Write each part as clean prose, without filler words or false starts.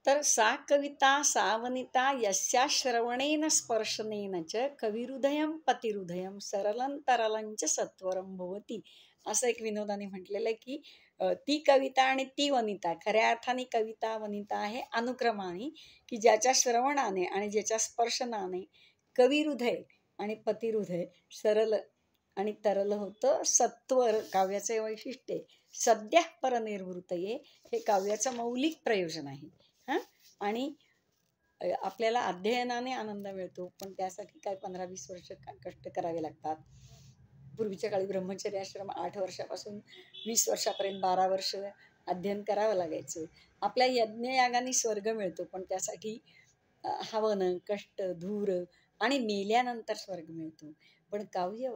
तर सा कविता सावनिता यस्या श्रवणेन स्पर्शनेन च कविहृदयं पतिहृदयं सरलं तरलंच सत्वरं भवती. असं एक विनोदाने म्हटलेलं आहे की ती कविता आणि ती वनिता, खऱ्या अर्थाने कविता वनिता आहे अनुक्रमाने, की ज्याच्या श्रवणाने आणि ज्याच्या स्पर्शनाने कविहृदय आणि पतिहृदय सरल आणि तरल होतं. सत्वर काव्याचे वैशिष्ट्य आहे. सद्यः परनिर्वृतये हे काव्याचं मौलिक प्रयोजन आहे. हां, आणि आपल्याला अध्ययनाने आनंद मिळतो, पण त्यासाठी काय 15-20 वर्ष कष्ट करावे लागतात. पूर्वीच्या काळी ब्रह्मचर्य आश्रम 8 वर्षापासून 20 वर्षापर्यंत 12 वर्ष अध्ययन करावं लागायचं. आपल्या यज्ञयागाने स्वर्ग मिळतो, पण त्यासाठी हवनं, कष्ट, धूर आणि मेल्यानंतर स्वर्ग मिळतो. पण काव्य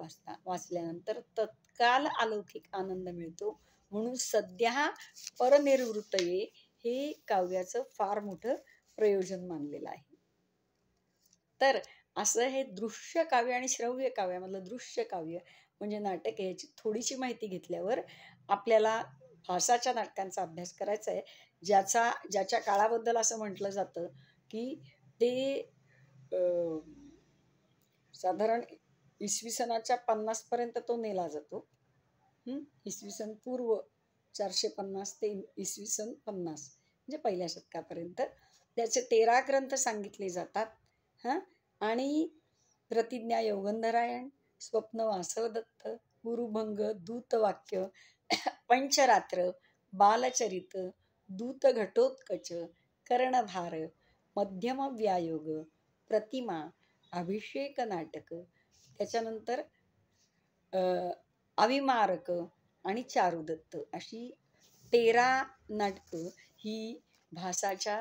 वाचल्यानंतर तत्काल अलौकिक आनंद मिळतो. म्हणून सध्या परनिर्वृतये हे काव्याचं फार मोठं प्रयोजन मानलेलं आहे. तर असं हे दृश्य काव्य आणि श्रव्य काव्यामधलं दृश्य काव्य म्हणजे नाटक आहे. याची थोडीशी माहिती घेतल्यावर आपल्याला भासाच्या नाटकांचा अभ्यास करायचा आहे, ज्याच्या काळाबद्दल असं म्हटलं जातं की ते साधारण इसवी सनाच्या 50 पर्यंत तो नेला जातो. इसवी सन पूर्व 450 ते इसवी सन 50 म्हणजे पहिल्या शतकापर्यंत त्याचे 13 ग्रंथ सांगितले जातात. हां, आणि प्रतिज्ञा यौगंधरायण, स्वप्न वासवदत्त, गुरुभंग, दूतवाक्य, पंचरात्र, बालचरित, दूत घटोत्कच, कर्णभार, मध्यम व्यायोग, प्रतिमा, अभिषेक नाटक, त्याच्यानंतर अविमारक आणि चारुदत्त अशी 13 नाटकं ही भासाच्या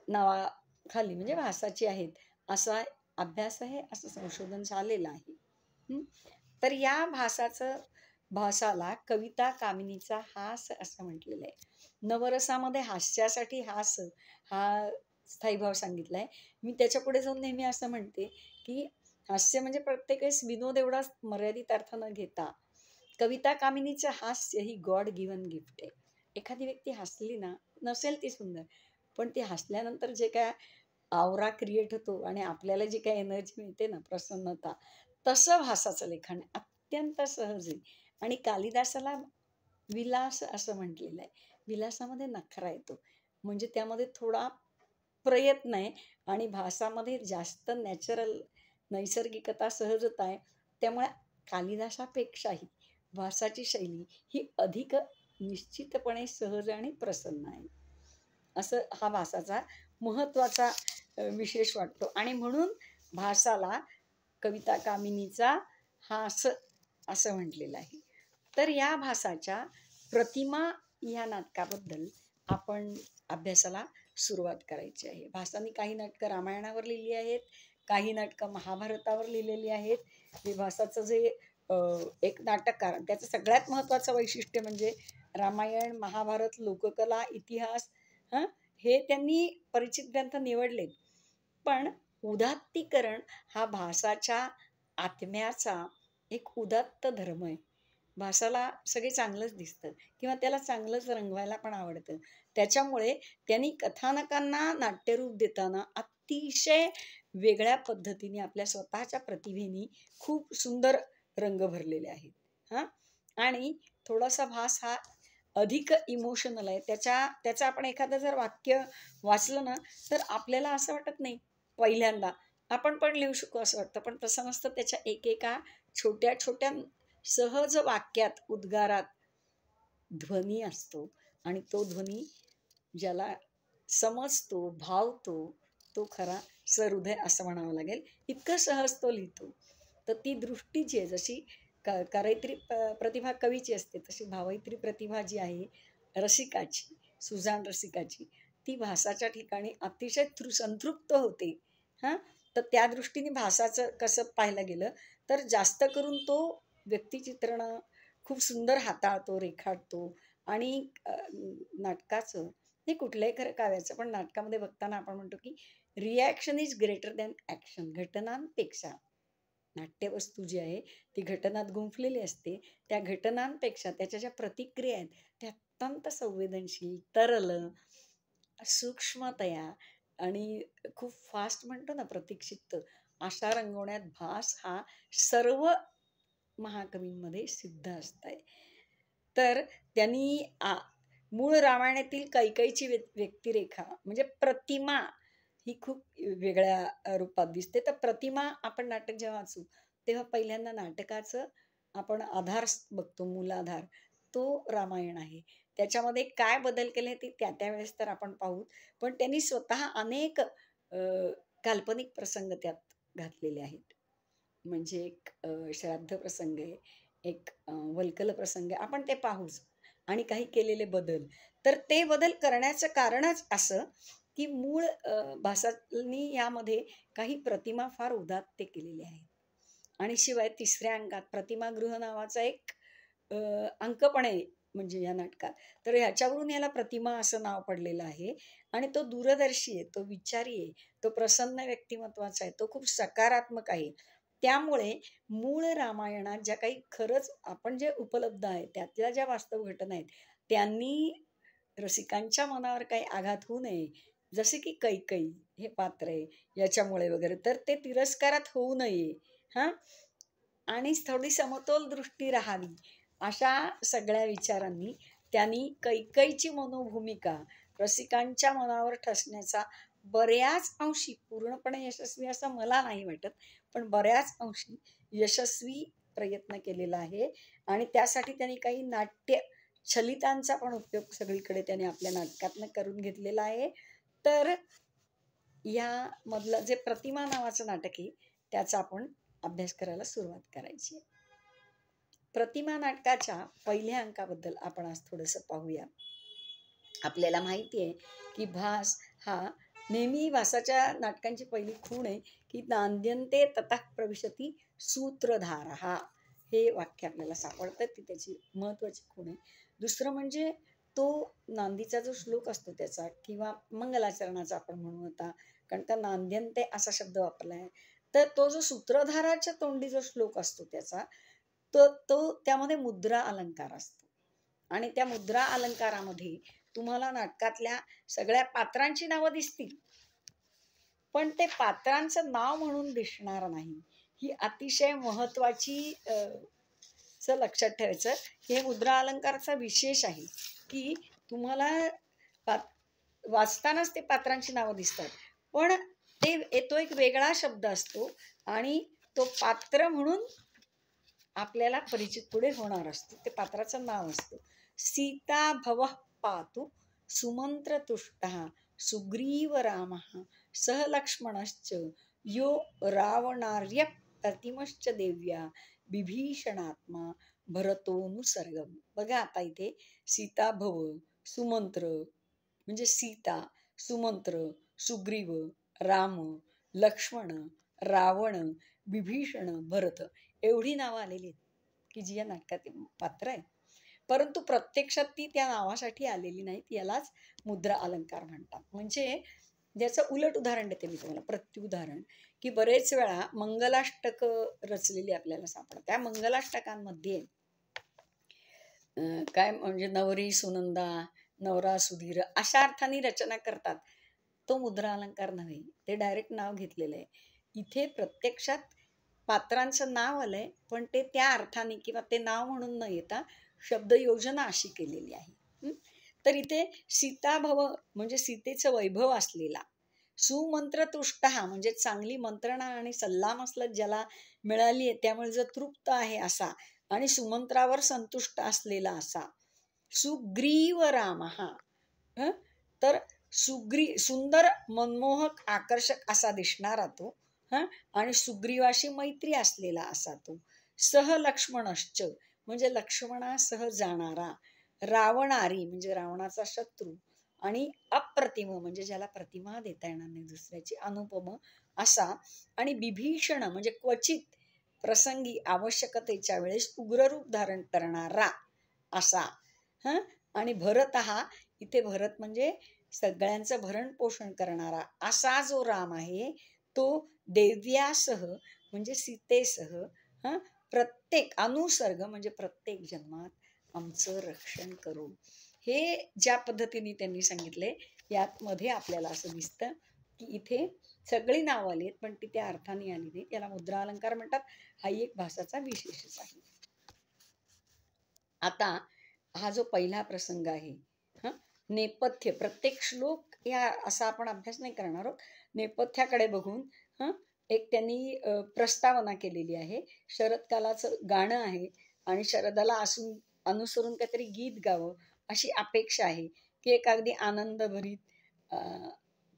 नावाखाली म्हणजे भासाची आहेत असा अभ्यास आहे, असं संशोधन झालेलं आहे. तर या भासाला कविता कामिनीचा हास असं म्हटलेलं आहे. नवरसामध्ये हास्यासाठी हास हा स्थायीभाव सांगितला आहे. मी त्याच्या जाऊन नेहमी असं म्हणते की हास्य म्हणजे प्रत्येक वेळेस विनोद एवढा मर्यादित अर्थ न घेता कविता कामिनीचं हास्य ही गॉड गिव्हन गिफ्ट आहे. एखादी व्यक्ती हसली ना, नसेल ती सुंदर, पण ती हसल्यानंतर जे काय आवरा क्रिएट होतो आणि आपल्याला जी काय एनर्जी मिळते ना, प्रसन्नता, तसं भासाचं लेखन अत्यंत सहज आहे. आणि कालिदासाला विलास असं म्हटलेलं आहे. विलासामध्ये नखरा येतो, म्हणजे त्यामध्ये थोडा प्रयत्न आहे आणि भासामध्ये जास्त नॅचरल नैसर्गिकता, सहजता आहे. त्यामुळे कालिदासापेक्षाही भासाची शैली ही अधिक निश्चितपणे सहज आणि प्रसन्न आहे. असं हा भासाचा महत्त्वाचा विशेष वाटतो. आणि म्हणून भासाला कविता कामिनीचा हास असं म्हटलेलं आहे. तर या भासाच्या प्रतिमा या नाटकाबद्दल आपण अभ्यासाला सुरुवात करायची आहे. भासाने काही नाटकं रामायणावर लिहिली आहेत, काही नाटकं महाभारतावर लिहिलेली आहेत. हे भासाचं जे एक नाटककार, त्याचं सगळ्यात महत्त्वाचं वैशिष्ट्य म्हणजे रामायण, महाभारत, लोककला, इतिहास हे त्यांनी परिचित ग्रंथ निवडले. पण उदात्तीकरण हा भासाच्या आत्म्याचा एक उदात्त धर्म आहे. भासाला सगळे चांगलंच दिसतं किंवा त्याला चांगलंच रंगवायला पण आवडतं. त्याच्यामुळे त्यांनी कथानकांना नाट्यरूप देताना अतिशय वेगळ्या पद्धतीने आपल्या स्वतःच्या प्रतिभेने खूप सुंदर रंग भरलेले आहेत. आणि थोडासा भास हा अधिक इमोशनल आहे. त्याचं आपण एखादं जर वाक्य वाचलं ना, तर आपल्याला असं वाटत नाही पहिल्यांदा, आपण पण लिहू शकू असं वाटतं, पण तसं नसतं. त्याच्या एकेका छोट्या छोट्या सहज वाक्यात, उद्गारात ध्वनी असतो आणि तो ध्वनी ज्याला समजतो, भावतो, तो खरा सहृदय असं म्हणावं लागेल. इतकं सहज तो लिहितो. तर ती दृष्टीची आहे, जशी करैत्री प्रतिभा कवीची असते, तशी भावैत्री प्रतिभा जी आहे रसिकाची, सुजाण रसिकाची, ती भासाच्या ठिकाणी अतिशय संतृप्त होते. तर त्या दृष्टीने भासाचं कसं पाहायला गेलं तर जास्त करून तो व्यक्तिचित्रण खूप सुंदर हाताळतो, रेखाटतो. आणि नाटकाचं हे कुठल्याही खरं काव्याचं, पण नाटकामध्ये बघताना आपण म्हणतो की reaction is greater than action, घटनांपेक्षा नाट्यवस्तू जी आहे ती घटनात गुंफलेली असते. त्या घटनांपेक्षा त्याच्या ज्या प्रतिक्रिया आहेत त्या अत्यंत संवेदनशील, तरल, सूक्ष्मतया आणि खूप फास्ट म्हणतो ना प्रतीक्षित, अशा रंगवण्यात भास हा सर्व महाकवींमध्ये सिद्ध असतंय. तर त्यांनी मूळ रामायणातील कैकेयीची व्यक्तिरेखा म्हणजे प्रतिमा ही खूप वेगळ्या रूपात दिसते. तर प्रतिमा आपण नाटक जेव्हा वाचू तेव्हा पहिल्यांदा नाटकाचं आपण आधार बघतो, मूलाधार तो रामायण आहे. त्याच्यामध्ये काय बदल केले ते त्या त्यावेळेस तर आपण पाहू, पण त्यांनी स्वतः अनेक काल्पनिक प्रसंग त्यात घातलेले आहेत. म्हणजे एक श्राद्ध प्रसंग आहे, एक वल्कल प्रसंग आहे, आपण ते पाहूच, आणि काही केलेले बदल. तर ते बदल करण्याचं कारणच असं की मूळ भासांनी यामध्ये काही प्रतिमा फार उदात्त केलेले आहेत. आणि शिवाय तिसऱ्या अंकात प्रतिमागृह नावाचा एक अंक पण आहे म्हणजे या नाटकात. तर ह्याच्यावरून याला प्रतिमा असं नाव पडलेलं आहे. आणि तो दूरदर्शी आहे, तो विचारी आहे, तो प्रसन्न व्यक्तिमत्वाचा आहे, तो खूप सकारात्मक आहे. त्यामुळे मूळ रामायणात ज्या काही खरंच आपण जे उपलब्ध आहे त्यातल्या ज्या वास्तव घटना आहेत त्यांनी रसिकांच्या मनावर काही आघात होऊ नये, जसे की कैकेयी हे पात्र आहे याच्यामुळे वगैरे, तर ते तिरस्कारात होऊ नये हा, आणि थोडी समतोल दृष्टी राहावी, अशा सगळ्या विचारांनी त्यांनी कैकेयीची मनोभूमिका रसिकांच्या मनावर ठसण्याचा बऱ्याच अंशी, पूर्णपणे यशस्वी असं मला नाही वाटत, पण बऱ्याच अंशी यशस्वी प्रयत्न केलेला आहे. आणि त्यासाठी त्यांनी काही नाट्य छलितांचा पण उपयोग सगळीकडे त्याने आपल्या नाटकातनं करून घेतलेला आहे. तर या मधलं जे प्रतिमा नावाचं नाटक आहे त्याचा आपण अभ्यास करायला सुरुवात करायची आहे. प्रतिमा नाटकाच्या पहिल्या अंकाबद्दल आपण आज थोडंसं पाहूया. आपल्याला माहिती आहे की भास हा नेहमी भासाच्या नाटकांची पहिली खूण आहे की नांद्यन्ते ततः प्रविशती सूत्रधार, हा हे वाक्य आपल्याला सापडतं, ती त्याची महत्वाची खूण आहे. दुसरं म्हणजे तो नांदीचा जो श्लोक असतो त्याचा, किंवा मंगलाचरणाचा आपण म्हणू आता, कारण का नांद्यन्ते असा शब्द वापरला आहे. तर तो जो सूत्रधाराच्या तोंडी जो श्लोक असतो त्याचा तो त्यामध्ये मुद्रा अलंकार असतो. आणि त्या मुद्रा अलंकारामध्ये तुम्हाला नाटकातल्या सगळ्या पात्रांची नावं दिसतील, पण ते पात्रांचं नाव म्हणून दिसणार नाही. ही अतिशय महत्वाची लक्षात ठेवायचं. हे मुद्रा अलंकाराचा विशेष आहे की तुम्हाला वाचतानाच ते पात्रांची नावं दिसतात, पण तो एक वेगळा शब्द असतो आणि तो पात्र म्हणून आपल्याला परिचित पुढे होणार असतो, ते पात्राचं नाव असतं. सीता भवः पातु सुमंत्र तुष्टः सुग्रीव रामः सह लक्ष्मणश्च यो रावणार्य प्रतिमश्च देव्या विभीषणात्मा भरतोनुसर्गम. बघा आता इथे सीता भव, सुमंत्र म्हणजे सीता, सुमंत्र, सुग्रीव, राम, लक्ष्मण, रावण, विभीषण, भरत एवढी नावं आलेली आहेत की जी या नाटकातील पात्र आहे, परंतु प्रत्यक्षात ती त्या नावासाठी आलेली नाहीत. यालाच मुद्रा अलंकार म्हणतात. म्हणजे ज्याचं उलट उदाहरण देते मी तुम्हाला, प्रत्युदाहरण, की बरेच वेळा मंगलाष्टक रचलेली आपल्याला सापडतात. त्या मंगलाष्टकांमध्ये काय म्हणजे नवरी सुनंदा, नवरा सुधीर अशा अर्थाने रचना करतात. तो मुद्रा अलंकार नव्हे, ते डायरेक्ट नाव घेतलेलं आहे. इथे प्रत्यक्षात पात्रांचं नाव आलंय, पण ते त्या अर्थाने किंवा ते नाव म्हणून न येता शब्द योजना अशी केलेली आहे. तर इथे सीता भव म्हणजे सीतेचं वैभव असलेला, सुमंत्र तुष्ट म्हणजे चांगली मंत्रणा आणि सल्लामसलत ज्याला मिळाली आहे त्यामुळे जो तृप्त आहे असा, आणि सुमंत्रावर संतुष्ट असलेला असा, सुग्रीव राम हा, तर सुंदर, मनमोहक, आकर्षक असा दिसणारा तो हा, आणि सुग्रीवाशी मैत्री असलेला असा तो, सह लक्ष्मणश्च म्हणजे लक्ष्मणासह जाणारा, रावणारी म्हणजे रावणाचा शत्रू, आणि अप्रतिम म्हणजे ज्याला प्रतिमा देता येणार नाही दुसऱ्याची, अनुपम असा, आणि विभीषण म्हणजे क्वचित प्रसंगी आवश्यकतेच्या वेळेस उग्ररूप धारण करणारा असा हा, आणि भरत हा, इथे भरत म्हणजे सगळ्यांचं भरण पोषण करणारा असा जो राम आहे तो देव्यासह म्हणजे सीतेसह प्रत्येक अनुसर्ग म्हणजे प्रत्येक जन्मात आमचं रक्षण करू. हे ज्या पद्धतीने त्यांनी सांगितले यात मध्ये आपल्याला असं दिसतं की इथे सगळी नाव आली आहेत पण ती त्या अर्थाने आली नाही. त्याला मुद्रा अलंकार म्हणतात. हा एक भासाचा विशेषच आहे. आता हा जो पहिला प्रसंग आहे, नेपथ्य, प्रत्येक श्लोक या असा आपण अभ्यास नाही करणार आहोत. नेपथ्याकडे बघून एक त्यांनी प्रस्तावना केलेली आहे. शरदकालाचं गाणं आहे आणि शरदाला अनुसरून काहीतरी गीत गावं अशी अपेक्षा आहे की एक अगदी आनंदभरीत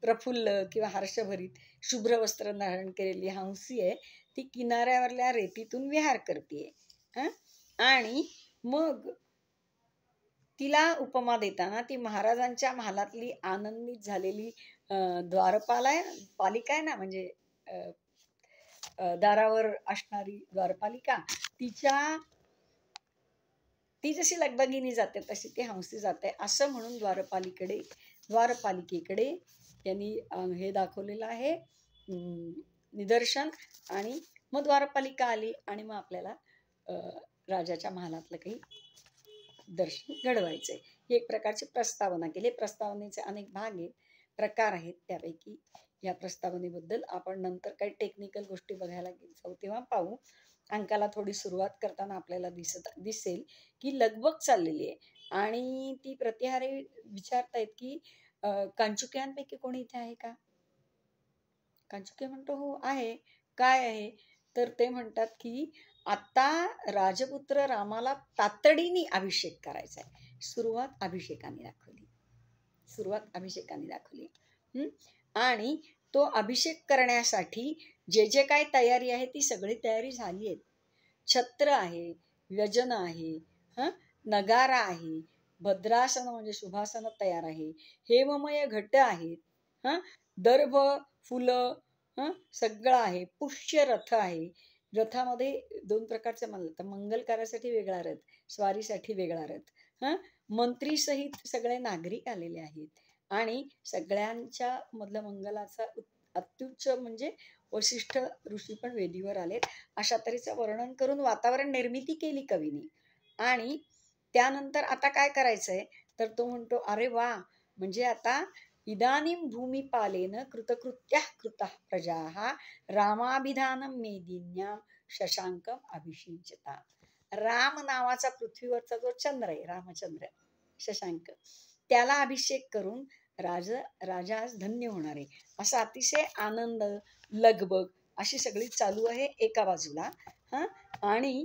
प्रफुल्ल किंवा हर्षभरीत शुभ्र वस्त्र धारण केलेली हंसी आहे. ती किनाऱ्यावरल्या रेतीतून विहार करते आणि मग तिला उपमा देताना ती महाराजांच्या महालातली आनंदित झालेली पालिका आहे ना, म्हणजे दारावर असणारी द्वारपालिका, ती जशी लगबगिनी जाते तशी ती हंसी जाते असं म्हणून द्वारपालिकेकडे त्यांनी हे दाखवलेलं आहे निदर्शन. आणि मग द्वारपालिका आली आणि मग आपल्याला राजाच्या महालातलं काही दर्शन घडवायचंय. ही एक प्रकारची प्रस्तावना केली. प्रस्तावनेचे अनेक भाग आहेत, प्रकार आहेत. त्यापैकी या प्रस्तावनेबद्दल आपण नंतर काही टेक्निकल गोष्टी बघायला जाऊ तेव्हा पाहू. अंकाला थोडी सुरुवात करताना आपल्याला दिसेल की लगबग चाललेली आहे आणि ती प्रतिहारी विचारतायत की कांचुक्यांपैकी कोणी इथे आहे का? कांचुके म्हणतो हो आहे. काय आहे? तर ते म्हणतात की आता राजपुत्र रामाला तातडीने अभिषेक करायचा आहे. सुरुवात अभिषेकाने दाखवली. आणि तो अभिषेक करण्यासाठी जे जे काय तयारी आहे ती सगळी तयारी झाली आहे. छत्र आहे, व्यजन आहे, नगारा आहे, भद्रासन म्हणजे शुभासन तयार आहे, हेममय घट आहेत, दर्भ फुलं सगळं आहे, पुष्य रथ आहे. रथामध्ये 2 प्रकारचे मंगल कार्यासाठी वेगळा रथ, स्वारीसाठी वेगळा रथ. मंत्री सहित सगळे नागरिक आलेले आहेत आणि सगळ्यांच्या मधलं मंगलाचा अत्युच्च म्हणजे वशिष्ठ ऋषी पण वेदीवर आलेत. अशा तऱ्हेचं वर्णन करून वातावरण निर्मिती केली कवीने. आणि त्यानंतर आता काय करायचंय तर तो म्हणतो अरे वा, म्हणजे आता इदानीं भूमिपालेन कृतकृत्याः कृताः प्रजाः रामाभिधानं मेदिन्यां शशांकम अभिषिंचता. राम नावाचा पृथ्वीवरचा जो चंद्र आहे, रामचंद्र शशांक, त्याला अभिषेक करून राजा धन्य होणार आहे. असा अतिशय आनंद लगबग अशी सगळी चालू आहे एका बाजूला. आणि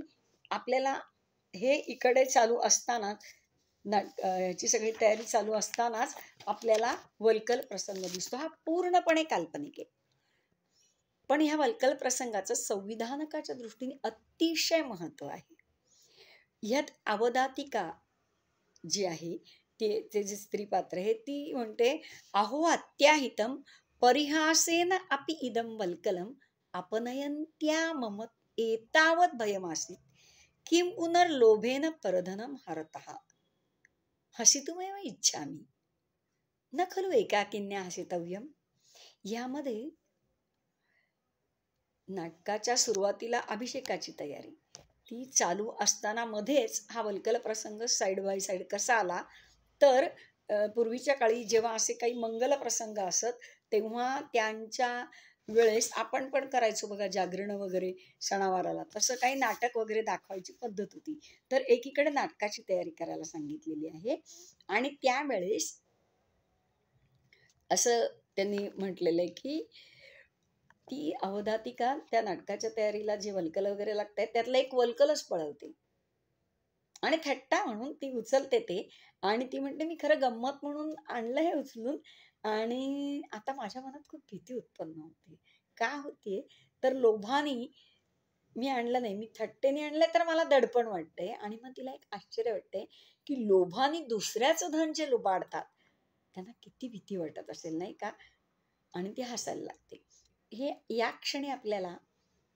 आपल्याला हे इकडे चालू असतानाच ह्याची सगळी तयारी चालू असतानाच आपल्याला वल्कल प्रसंग दिसतो. हा पूर्णपणे काल्पनिक आहे, पण ह्या वल्कल प्रसंगाचं संविधानकाच्या दृष्टीने अतिशय महत्व आहे. ह्यात अवदातिका जी आहे ते जे स्त्री पात्र आहे ती म्हणते अहो अत्याहितम परिहासेन अपि इदम वल्कलम अपनयन्त्या मम एतावत भयमासीत किम पुनर्लोभेन परधनम हरतः हसितुमेव इच्छामि न खलु एकाकिन्या हसितव्यम. यामध्ये नाटकाच्या सुरुवातीला अभिषेकाची तयारी ती चालू असताना मध्येच हा वल्कल प्रसंग साईड बाय साईड कसा आला तर पूर्वीच्या काळी जेव्हा असे काही मंगल प्रसंग असत तेव्हा त्यांच्या वेळेस आपण पण करायचो बघा, जागरण वगैरे सणावाराला, तसं काही नाटक वगैरे दाखवायची पद्धत होती. तर एकीकडे नाटकाची तयारी करायला सांगितलेली आहे आणि त्यावेळेस असं त्यांनी म्हटलेलं आहे की ती अवधातिका त्या नाटकाच्या तयारीला जे वल्कल वगैरे लागतात त्यातलं एक वल्कलच पळवते आणि थट्टा म्हणून ती उचलते ते, आणि ती म्हणते मी खरं गंमत म्हणून आणलं हे उचलून, आणि आता माझ्या मनात खूप भीती उत्पन्न होते. का होतीये तर लोभाने मी आणलं नाही, मी थट्टेने आणलं तर मला दडपण वाटते. आणि मग तिला एक आश्चर्य वाटते की लोभाने दुसऱ्याचं धन जे लुबाडतात त्यांना किती भीती वाटत असेल नाही का, आणि ती हसायला लागते. हे या क्षणी आपल्याला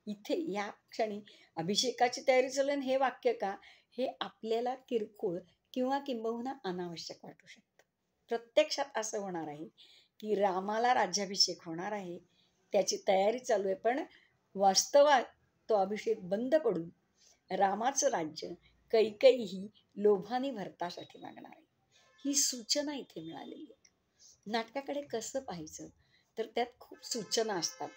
इथे या क्षणी अभिषेकाची तयारी चालू आहे हे वाक्य का, हे आपल्याला किरकोळ किंवा किंबहुना अनावश्यक वाटू शकतं. प्रत्यक्षात असं होणार आहे की रामाला राज्याभिषेक होणार आहे, त्याची तयारी चालू आहे, पण वास्तवात तो अभिषेक बंद पडून रामाचं राज्य कैकेयी लोभाने भरतासाठी मागणार आहे. ही सूचना इथे मिळालेली आहे. नाटकाकडे कसं पाहायचं तर त्यात खूप सूचना असतात.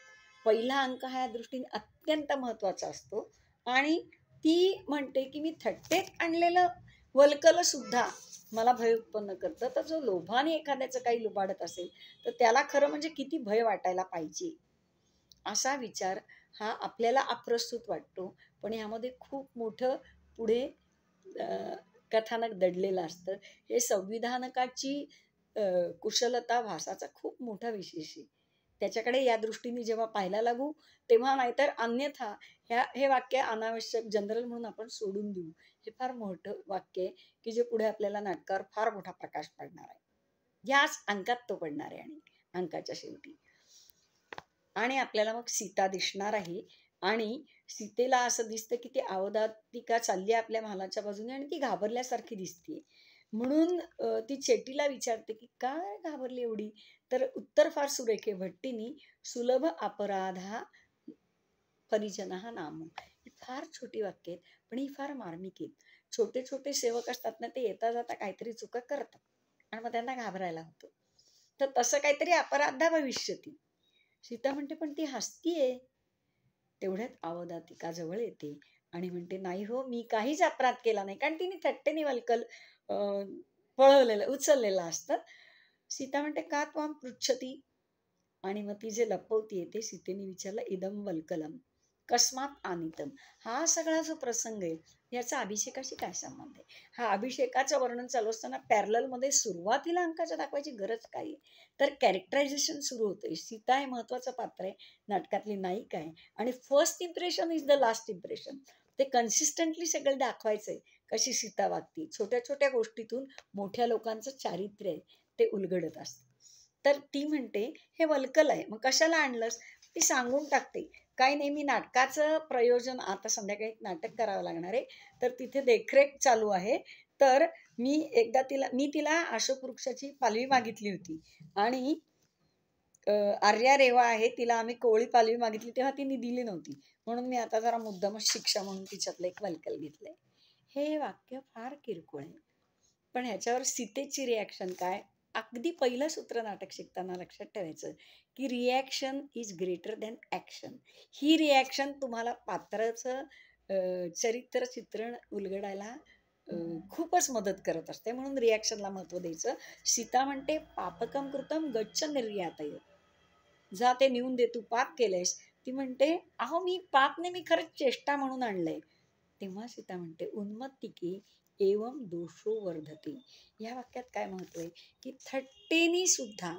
पहिला अंक हा या दृष्टीने अत्यंत महत्त्वाचा असतो आणि ती म्हणते की मी थट्टेत आणलेलं वल्कल सुद्धा मला भय उत्पन्न करतं. तर जो लोभाने एखाद्याचं काही लुबाडत असेल तर त्याला खरं म्हणजे किती भय वाटायला पाहिजे असा विचार हा आपल्याला अप्रस्तुत वाटतो, पण ह्यामध्ये खूप मोठं पुढे कथानक दडलेलं असतं. हे संविधानकाची कुशलता भासाचा खूप मोठा विशेष आहे. त्याच्याकडे या दृष्टीने जेव्हा पाहायला लागू तेव्हा, नाहीतर अन्यथा हे वाक्य अनावश्यक जनरल म्हणून आपण सोडून देऊ. हे फार मोठं वाक्य आहे की जे पुढे आपल्याला नाटकावर फार मोठा प्रकाश पडणार आहे. याच अंकात तो पडणार आहे आणि अंकाच्या शेवटी. आणि आपल्याला मग सीता दिसणार आहे आणि सीतेला असं दिसतं की ती अवधातिका चालली आपल्या महालाच्या बाजूने आणि ती घाबरल्यासारखी दिसते. म्हणून ती चेटीला विचारते की काय घाबरली एवढी. तर उत्तर फार सुरेख आहे. भट्टीनी सुलभ अपराधा परिजनहा नाम. ही फार छोटी वाक्य आहेत पण ही फार मार्मिक आहेत. छोटे छोटे सेवक असतात ना, ते येता जाता काहीतरी चुका करतात आणि मग त्यांना घाबरायला होतं. तर तसं काहीतरी अपराधा भविष्यती. सीता म्हणते पण ती हसतीये. तेवढ्यात अवधातिका जवळ येते आणि म्हणते नाही हो, मी काहीच अपराध केला नाही. कारण तिने थट्टेने वल्कल पळवलेलं उचललेलं असतं. सीता म्हणते का त्वाम पृच्छती. आणि मग ती जे लपवतीये ते सीतेने विचारलं इदम वल्कलम कस्मात आनितम. हा सगळा जो प्रसंग आहे याचा अभिषेकाशी काय संबंध आहे. हा अभिषेकाचं वर्णन चालू असताना पॅरलल मध्ये सुरुवातीला अंकाच्या दाखवायची गरज काय आहे. तर कॅरेक्टरायझेशन सुरू होतंय. सीता हे महत्वाचं पात्र आहे, नाटकातली नायिका आहे आणि first impression is the last impression. ते कन्सिस्टंटली सगळं दाखवायचंय कशी सीता वागती. छोट्या छोट्या गोष्टीतून मोठ्या लोकांचं चारित्र्य आहे ते उलगडत असतं. तर ती म्हणते हे वल्कल आहे, मग कशाला आणलंस. ती सांगून टाकते काही नाही, मी नाटकाचं प्रयोजन आता संध्याकाळी नाटक करावं लागणार आहे तर तिथे देखरेख चालू आहे. तर मी तिला अशोक वृक्षाची पालवी मागितली होती आणि आर्या रेवा आहे, तिला आम्ही कोवळी पालवी मागितली तेव्हा तिने दिली नव्हती, म्हणून मी आता जरा मुद्दामच शिक्षा म्हणून तिच्यातलं एक वल्कल घेतलंय. हे वाक्य फार किरकोळ आहे पण ह्याच्यावर सीतेची रिॲक्शन काय. अगदी पहिलं सूत्र नाटक शिकताना लक्षात ठेवायचं की reaction is greater than action. He reaction तुम्हाला पात्राचं चरित्र चित्रण उलगडायला खूपच मदत करत असते, म्हणून रिॲक्शनला महत्त्व द्यायचं. सीता म्हणते पापकम कृतम गच्छ निर्यातय. जा ते नेऊन दे, तू पाप केलंयस. ती म्हणते अहो मी पाप नाही, मी खरंच चेष्टा म्हणून आणलंय. तेव्हा सीता म्हणते उन्मत्तिकी एवम दोषो वर्धते. या वाक्यात काय महत्व आहे की थट्टेनी सुद्धा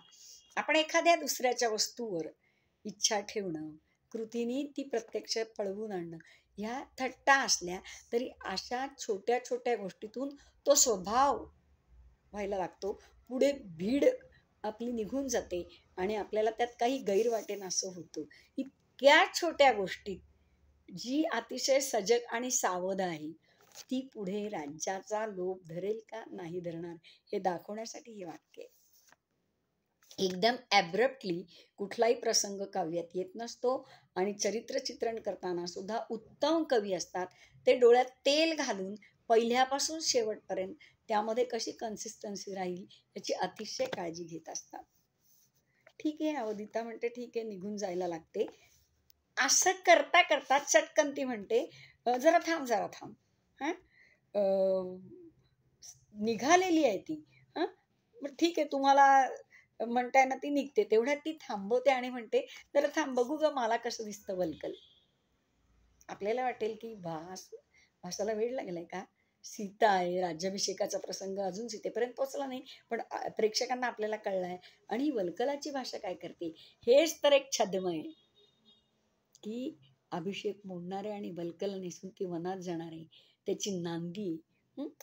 आपण एखाद्या दुसऱ्याच्या वस्तूवर इच्छा ठेवणं, कृतीने ती प्रत्यक्ष पळवून आणणं, ह्या थट्टा असल्या तरी अशा छोट्या छोट्या गोष्टीतून तो स्वभाव व्हायला लागतो. पुढे भीड आपली निघून जाते आणि आपल्याला त्यात काही गैर वाटेन असं होतं. इतक्या छोट्या गोष्टीत जी अतिशय सजग आणि सावध आहे ती पुढे राज्याचा लोभ धरेल का नाही धरणार हे दाखवण्यासाठी हे वाक्य. एकदम ॲब्रप्टली कुठलाही प्रसंग काव्यात येत नसतो आणि चरित्र चित्रण करताना सुद्धा उत्तम कवी असतात. ते डोळ्यात तेल घालून पहिल्यापासून शेवटपर्यंत त्यामध्ये कशी कन्सिस्टन्सी राहील याची अतिशय काळजी घेत असतात. ठीक आहे, अवदिता म्हणते ठीक आहे, निघून जायला लागते. असं करता करता चटकन ती म्हणते जरा थांब. निघालेली आहे ती. मग ठीक आहे, तुम्हाला म्हणताय ना ती निघते. तेवढ्यात ती थांबवते आणि म्हणते जरा थांब, बघू ग मला कसं दिसतं वल्कल. आपल्याला वाटेल की भासाला वेळ लागलाय का. सीता आहे, राज्याभिषेकाचा प्रसंग अजून सीतेपर्यंत पोहोचला नाही पण प्रेक्षकांना आपल्याला कळलाय आणि ही वल्कलाची भाषा काय करते. हेच तर एक छद्म आहे की अभिषेक मोडणारे आणि वल्कल नेसून ती वनात जाणारे त्याची नांदी.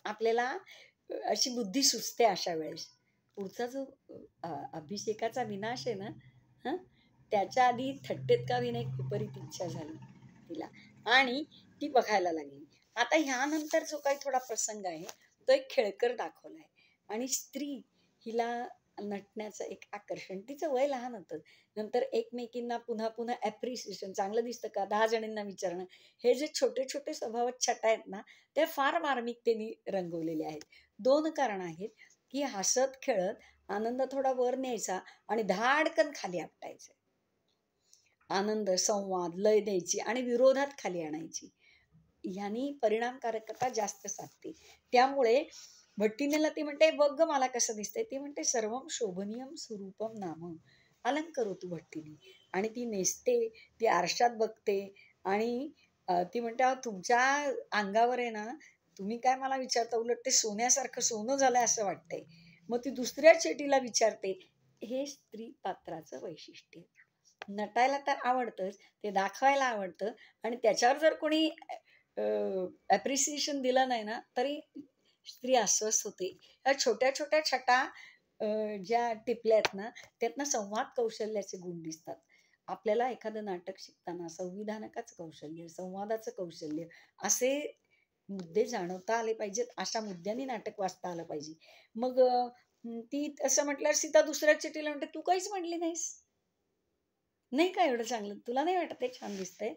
आपल्याला अशी बुद्धी सुचते अशा वेळेस. पुढचा जो अभिषेकाचा विनाश आहे ना, त्याच्या आधी थट्टेत का विना एक विपरीत इच्छा झाली तिला आणि ती बघायला लागली. आता ह्यानंतर जो काही थोडा प्रसंग आहे तो एक खेळकर दाखवलाय आणि स्त्री हिला नटण्याचं एक आकर्षण. तिचं वय लहान होतं. नंतर एकमेकींना पुन्हा पुन्हा ॲप्रिसिएशन, चांगलं दिसतं का 10 जणींना विचारणं. हे जे छोटे छोटे स्वभावात छटा आहेत ना, ते फार मार्मिकतेने रंगवलेले आहेत. 2 कारणं आहेत, की हसत खेळत आनंद थोडा वर न्यायचा आणि धाडकन खाली आपटायचं. आनंद, संवाद, लय द्यायची आणि विरोधात खाली आणायची. ह्यानी परिणामकारकता जास्त साधते. त्यामुळे भट्टिनीला ती म्हणते, बघ ग मला कसं दिसतंय. ती म्हणते, सर्वम शोभनीयम सुरूपम नाम अलंकरोतु भट्टिनी. आणि ती नेसते, ती आरशात बघते आणि ती म्हणते, अहो तुमच्या अंगावर आहे ना, तुम्ही काय मला विचारता, उलट ते सोन्यासारखं सोनं झालंय असं वाटतंय. मग ती दुसऱ्या चेटीला विचारते. हे स्त्री पात्राचं वैशिष्ट्य. नटायला तर आवडतंच, ते दाखवायला आवडतं आणि त्याच्यावर जर कोणी ॲप्रिसिएशन दिलं नाही ना, तरी स्त्री अस्वस्थ होते. ह्या छोट्या छोट्या छटा ज्या टिपल्या आहेत ना, त्यातनं संवाद कौशल्याचे गुण दिसतात. आपल्याला एखादं नाटक शिकताना संविधानकाचं कौशल्य, संवादाचं कौशल्य असे मुद्दे जाणवता आले पाहिजेत. अशा मुद्द्यांनी नाटक वाचता आलं पाहिजे. मग ती असं म्हटल्यावर सीता दुसऱ्या चिठ्ठीला म्हणते, तू काहीच म्हणली नाहीस. नाही का एवढं चांगलं, तुला नाही वाटत आहे छान दिसतंय.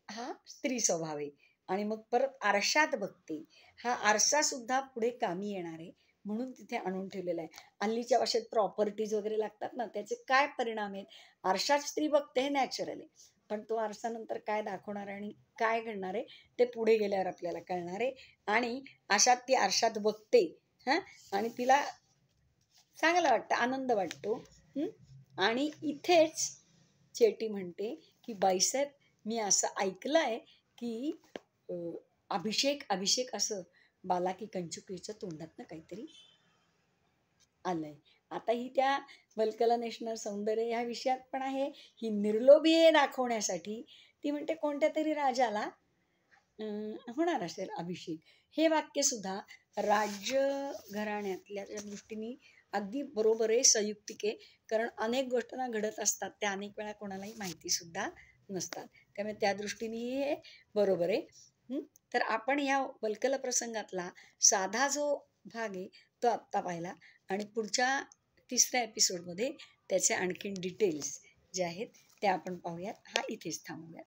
हा स्त्री स्वभाव आहे. आणि मग परत आरशात बघते. हा आरसा सुद्धा पुढे कामी येणार आहे म्हणून तिथे आणून ठेवलेला आहे. हल्लीच्या भाषेत प्रॉपर्टीज वगैरे लागतात ना, त्याचे काय परिणाम आहेत. आरशात स्त्री बघते हे नॅचरल आहे, पण तो आरसा नंतर काय दाखवणार आहे आणि काय घडणार आहे ते पुढे गेल्यावर आपल्याला कळणार आहे. आणि अशात ती आरशात बघते हा, आणि तिला चांगलं वाटतं, आनंद वाटतो. आणि इथेच चेटी म्हणते की बाईसाहेब, मी असं ऐकलंय की अभिषेक अभिषेक असं बालाकी कंचुकीच्या तोंडातनं काहीतरी आलंय. आता ही त्या वल्कला नॅशनल सौंदर्य ह्या विषयात पण आहे. ही निर्लोभी आहे दाखवण्यासाठी. ती म्हणते कोणत्या तरी राजाला होणार असेल अभिषेक. हे वाक्य सुद्धा राज्य घराण्यातल्या दृष्टीने अगदी बरोबर आहे, संयुक्तिक आहे. कारण अनेक गोष्टींना घडत असतात, त्या अनेक वेळा कोणालाही माहिती सुद्धा नसतात. त्यामुळे त्या दृष्टीने हे बरोबर आहे. तर आपण या वल्कल प्रसंगातला साधा जो भाग आहे तो आत्ता पाहिला आणि पुढच्या 3ऱ्या एपिसोडमध्ये त्याचे आणखीन डिटेल्स जे आहेत ते आपण पाहूयात. हा इथेच थांबूयात.